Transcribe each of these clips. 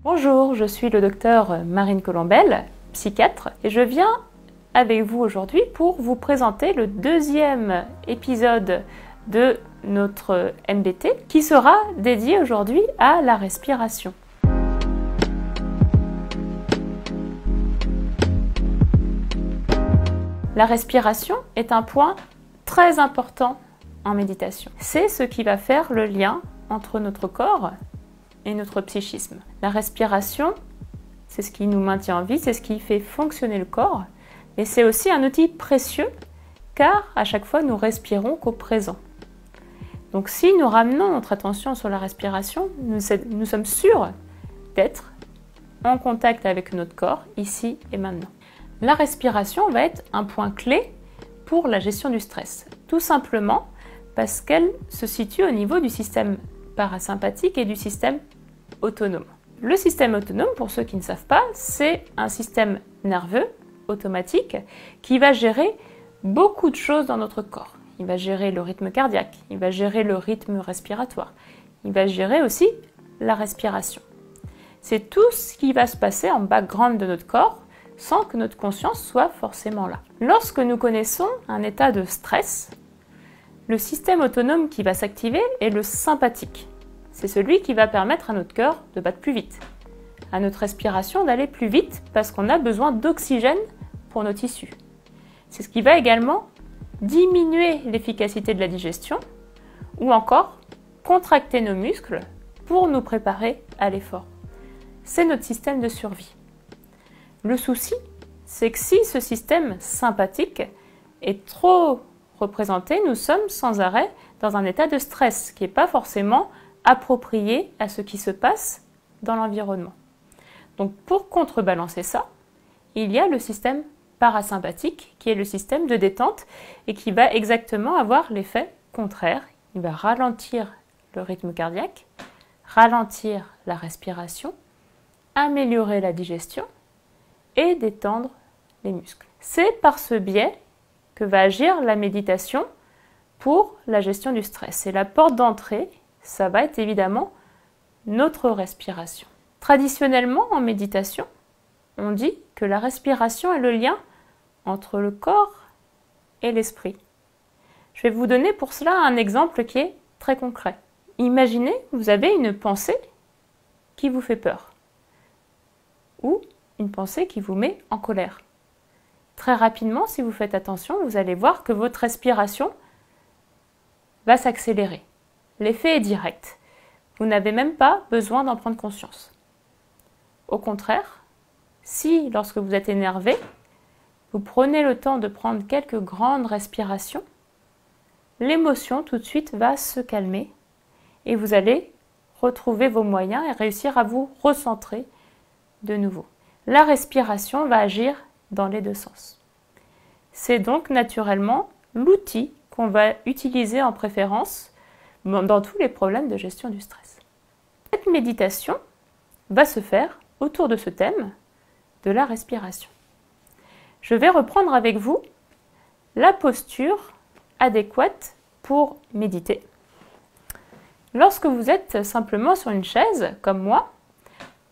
Bonjour, je suis le docteur Marine Colombel, psychiatre, et je viens avec vous aujourd'hui pour vous présenter le deuxième épisode de notre MBT qui sera dédié aujourd'hui à la respiration. La respiration est un point très important en méditation. C'est ce qui va faire le lien entre notre corps et notre psychisme. La respiration, c'est ce qui nous maintient en vie, c'est ce qui fait fonctionner le corps, et c'est aussi un outil précieux car à chaque fois nous respirons qu'au présent. Donc si nous ramenons notre attention sur la respiration, nous sommes sûrs d'être en contact avec notre corps ici et maintenant. La respiration va être un point clé pour la gestion du stress, tout simplement parce qu'elle se situe au niveau du système parasympathique et du système autonome. Le système autonome, pour ceux qui ne savent pas, c'est un système nerveux automatique qui va gérer beaucoup de choses dans notre corps. Il va gérer le rythme cardiaque, il va gérer le rythme respiratoire, il va gérer aussi la respiration. C'est tout ce qui va se passer en background de notre corps sans que notre conscience soit forcément là. Lorsque nous connaissons un état de stress, le système autonome qui va s'activer est le sympathique. C'est celui qui va permettre à notre cœur de battre plus vite, à notre respiration d'aller plus vite parce qu'on a besoin d'oxygène pour nos tissus. C'est ce qui va également diminuer l'efficacité de la digestion ou encore contracter nos muscles pour nous préparer à l'effort. C'est notre système de survie. Le souci, c'est que si ce système sympathique est trop représenté, nous sommes sans arrêt dans un état de stress qui n'est pas forcément approprié à ce qui se passe dans l'environnement. Donc pour contrebalancer ça, il y a le système parasympathique qui est le système de détente et qui va exactement avoir l'effet contraire. Il va ralentir le rythme cardiaque, ralentir la respiration, améliorer la digestion et détendre les muscles. C'est par ce biais que va agir la méditation pour la gestion du stress. Et la porte d'entrée, ça va être évidemment notre respiration. Traditionnellement, en méditation, on dit que la respiration est le lien entre le corps et l'esprit. Je vais vous donner pour cela un exemple qui est très concret. Imaginez, vous avez une pensée qui vous fait peur ou une pensée qui vous met en colère. Très rapidement, si vous faites attention, vous allez voir que votre respiration va s'accélérer. L'effet est direct. Vous n'avez même pas besoin d'en prendre conscience. Au contraire, si lorsque vous êtes énervé, vous prenez le temps de prendre quelques grandes respirations, l'émotion tout de suite va se calmer et vous allez retrouver vos moyens et réussir à vous recentrer de nouveau. La respiration va agir dans les deux sens. C'est donc naturellement l'outil qu'on va utiliser en préférence dans tous les problèmes de gestion du stress. Cette méditation va se faire autour de ce thème de la respiration. Je vais reprendre avec vous la posture adéquate pour méditer. Lorsque vous êtes simplement sur une chaise, comme moi,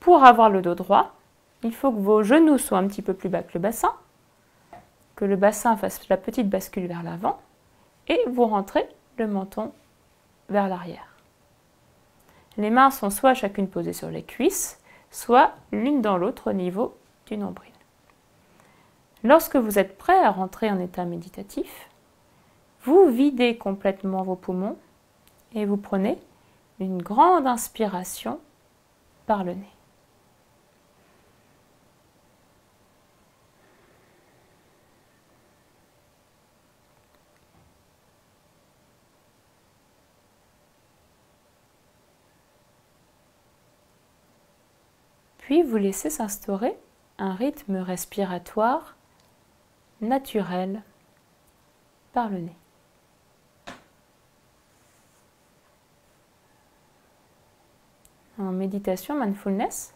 pour avoir le dos droit, il faut que vos genoux soient un petit peu plus bas que le bassin, que le bassin fasse la petite bascule vers l'avant, et vous rentrez le menton vers l'arrière. Les mains sont soit chacune posées sur les cuisses, soit l'une dans l'autre au niveau du nombril. Lorsque vous êtes prêt à rentrer en état méditatif, vous videz complètement vos poumons et vous prenez une grande inspiration par le nez. Puis vous laissez s'instaurer un rythme respiratoire naturel par le nez. En méditation mindfulness,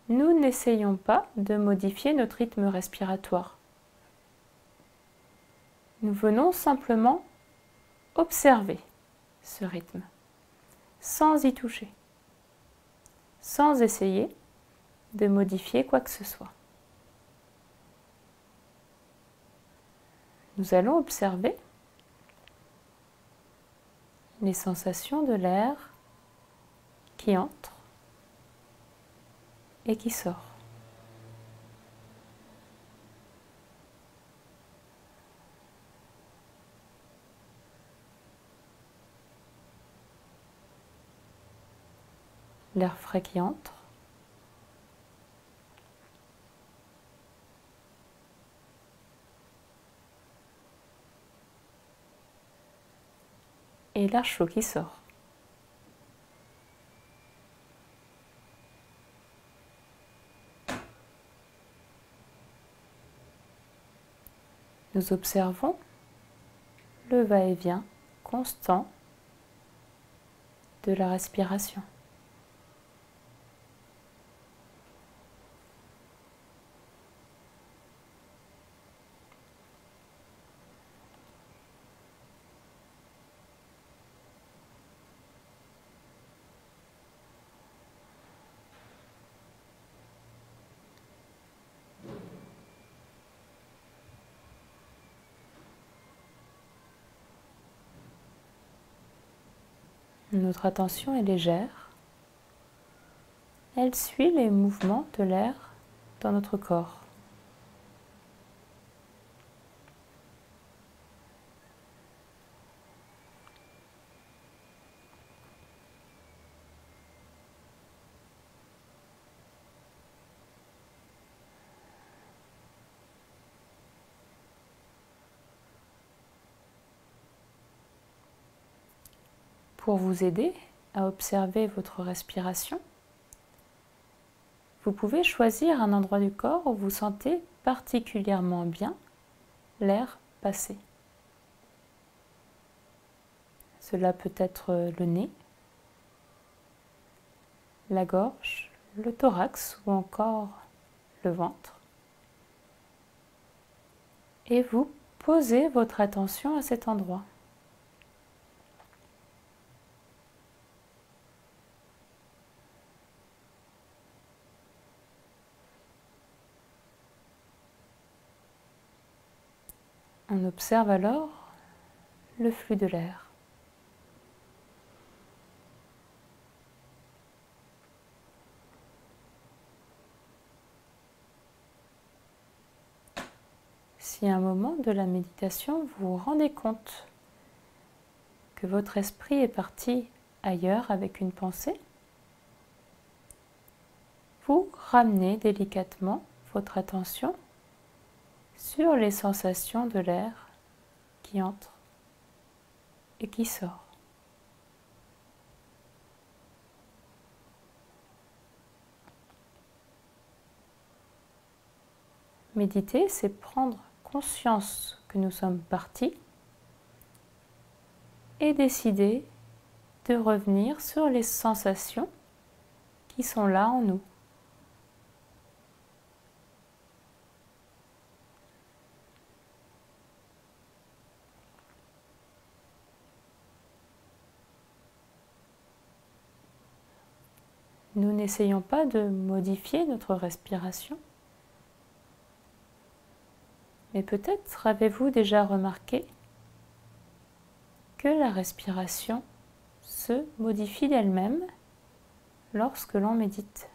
nous n'essayons pas de modifier notre rythme respiratoire. Nous venons simplement observer ce rythme, sans y toucher, sans essayer de modifier quoi que ce soit. Nous allons observer les sensations de l'air qui entre et qui sort. L'air frais qui entre et l'air chaud qui sort. Nous observons le va-et-vient constant de la respiration. Notre attention est légère. Elle suit les mouvements de l'air dans notre corps. Pour vous aider à observer votre respiration, vous pouvez choisir un endroit du corps où vous sentez particulièrement bien l'air passer. Cela peut être le nez, la gorge, le thorax ou encore le ventre. Et vous posez votre attention à cet endroit. On observe alors le flux de l'air. Si à un moment de la méditation vous vous rendez compte que votre esprit est parti ailleurs avec une pensée, vous ramenez délicatement votre attention sur les sensations de l'air qui entre et qui sort. Méditer, c'est prendre conscience que nous sommes partis et décider de revenir sur les sensations qui sont là en nous. Nous n'essayons pas de modifier notre respiration, mais peut-être avez-vous déjà remarqué que la respiration se modifie d'elle-même lorsque l'on médite.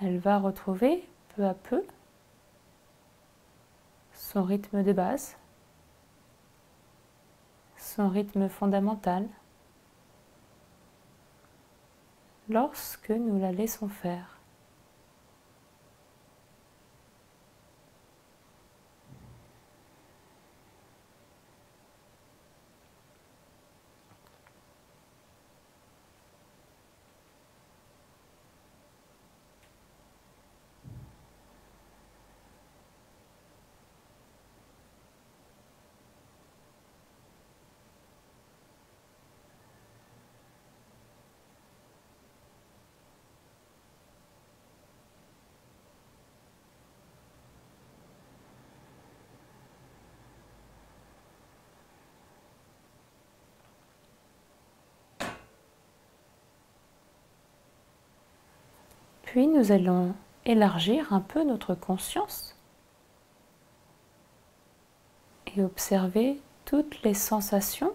Elle va retrouver peu à peu son rythme de base, son rythme fondamental, lorsque nous la laissons faire. Puis nous allons élargir un peu notre conscience et observer toutes les sensations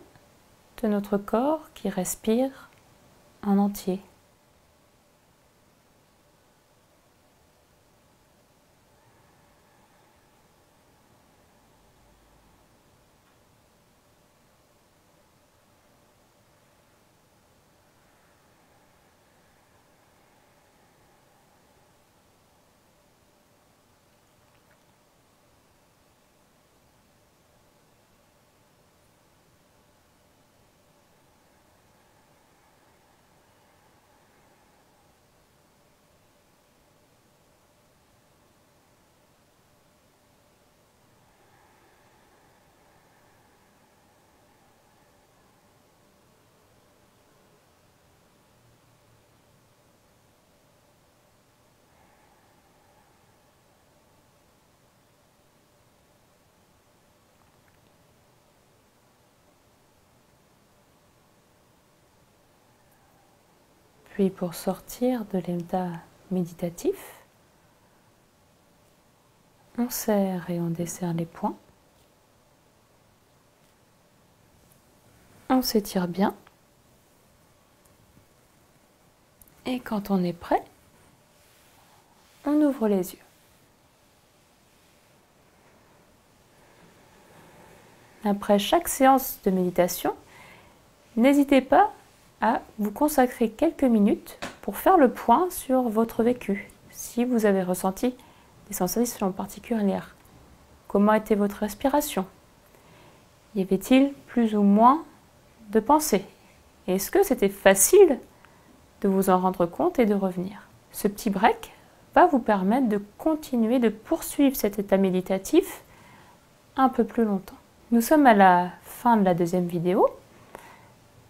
de notre corps qui respire en entier. Puis pour sortir de l'état méditatif, on serre et on desserre les poings. On s'étire bien. Et quand on est prêt, on ouvre les yeux. Après chaque séance de méditation, n'hésitez pas à vous consacrer quelques minutes pour faire le point sur votre vécu, si vous avez ressenti des sensations particulières. Comment était votre respiration? Y avait-il plus ou moins de pensées? Est-ce que c'était facile de vous en rendre compte et de revenir? Ce petit break va vous permettre de continuer, de poursuivre cet état méditatif un peu plus longtemps. Nous sommes à la fin de la deuxième vidéo.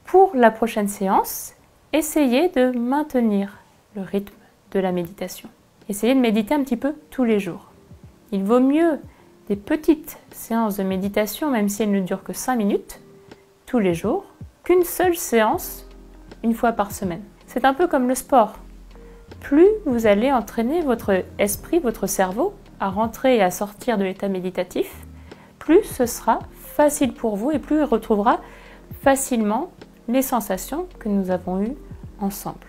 Pour la prochaine séance, essayez de maintenir le rythme de la méditation. Essayez de méditer un petit peu tous les jours. Il vaut mieux des petites séances de méditation, même si elles ne durent que 5 minutes, tous les jours, qu'une seule séance, une fois par semaine. C'est un peu comme le sport. Plus vous allez entraîner votre esprit, votre cerveau, à rentrer et à sortir de l'état méditatif, plus ce sera facile pour vous et plus il retrouvera facilement les sensations que nous avons eues ensemble.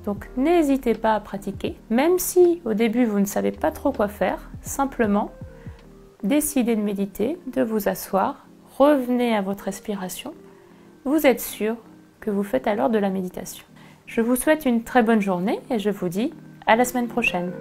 Donc n'hésitez pas à pratiquer, même si au début vous ne savez pas trop quoi faire, simplement décidez de méditer, de vous asseoir, revenez à votre respiration, vous êtes sûr que vous faites alors de la méditation. Je vous souhaite une très bonne journée et je vous dis à la semaine prochaine.